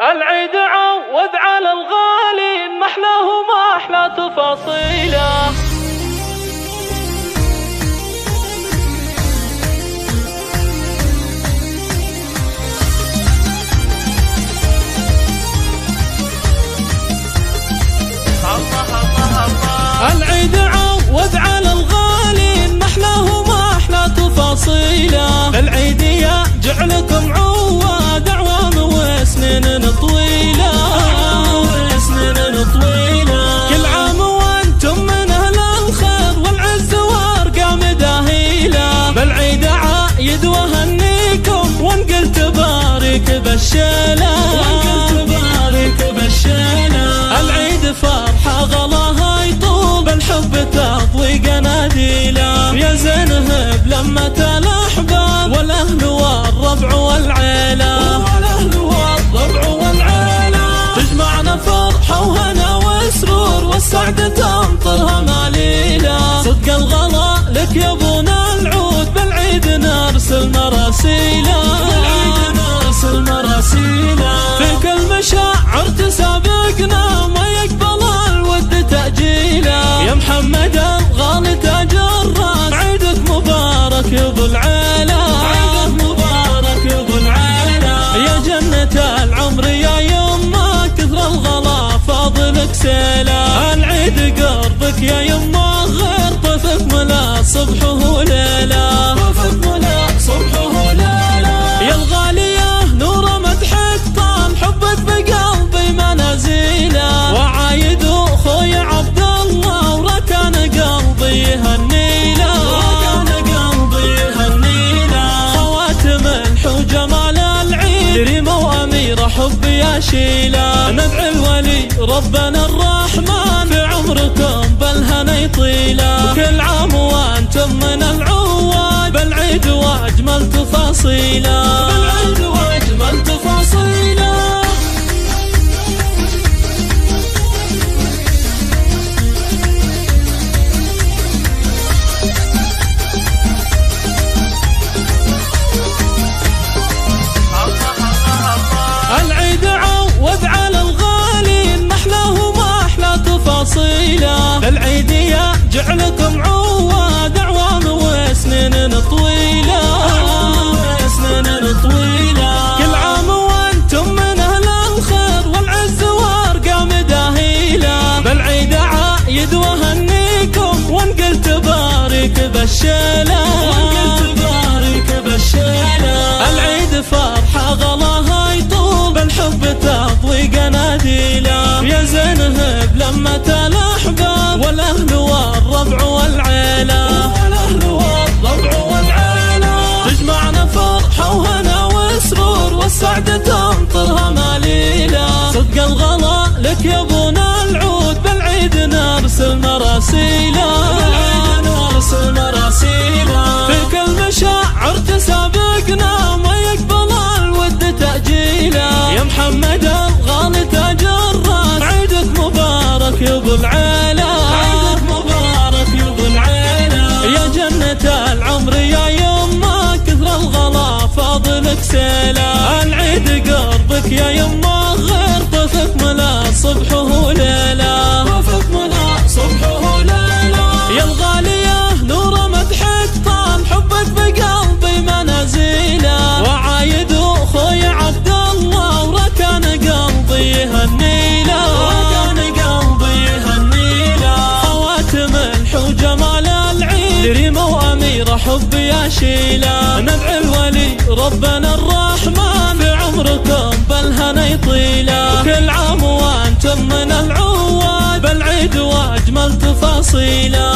العيد عوض على الغالي، محلاه وما أحلى تفاصيله. العيد عوض على الغالي، محلاه وما أحلى تفاصيله. العيد يا جعلكم عواد أعوام وسنين طويلة، كل عام وانتم من أهل الخير والعز وارقام داهيلة. بالعيد عايد وهنيكم وانقل تبارك بالشيلة، العيد فرحة غلاها يطول، بالحب تضوي قناديله. يا زينهب لمة الأحباب والأهل والربع والعيلة، تجمعنا فرحة وهنا وسرور، والسعادة تمطرها ماليلة. صدق الغلا لك يا ابونا العود، بالعيد نرسل مراسيله، في كل مشاعر تسابقنا، ما يقبل الود تأجيله. يا محمد الغالي تاج الراس، عيدك مبارك يا ابو العيلة، يا جنة العمر يا يما، كثر الغلا فاضلك سيله. العيد قربك يا يما غير، طفك ملا صبحه وليله، يا الغالية نور مدحك طال، حبك بقلبي منازيله. وعايد اخوي عبد الله، وركان قلبي يهنيله، خواتم الحو جمال العيد، ريمة وأميرة حبي يا شيله. ندعي الولي ربنا الرحمن، في عمركم بالهنا يطيله. وكل عام وانتم من العواد، بالعيد واجمل تفاصيله، العيد عوض على الغالي، محلاه وما أحلى تفاصيله. العيد يا جعلكم عواد أعوام وسنين طويلة، كل عام وانتم من أهل الخير والعز وارقام داهيله. بالعيد عايد وهنيكم وانقل تبارك بالشيلة، العيد فرحة غلاها يطول، بالحب تضوي قناديله. يا زينهب لمة الأحباب والأهل والربع والعيلة، تجمعنا فرحة وهنا وسرور، والسعادة تمطرها ماليله. صدق الغلا لك يا ابونا العود، بالعيد نرسل مراسيله، في كل مشاعر تسابقنا، ما يقبل الود تأجيله. يا محمد الغالي تاج الراس، عيدك مبارك يا ابو العيلة، يا جنة العمر يا يما، كثر الغلا فاضلك سيله. العيد قربك يا يما غير، طفك ملا صبحه وليله، يا الغالية نور مدحك طال، حبك بقلبي منازيله. وعايد اخوي عبد الله، وركان قلبي يهنيله، خواتم الحو جمال العيد، ريمة وأميرة حبي يا شيله. ندعي الولي ربنا الرحمن، في عمركم بالهنا يطيله. وكل عام وانتم من العواد، بالعيد واجمل تفاصيله.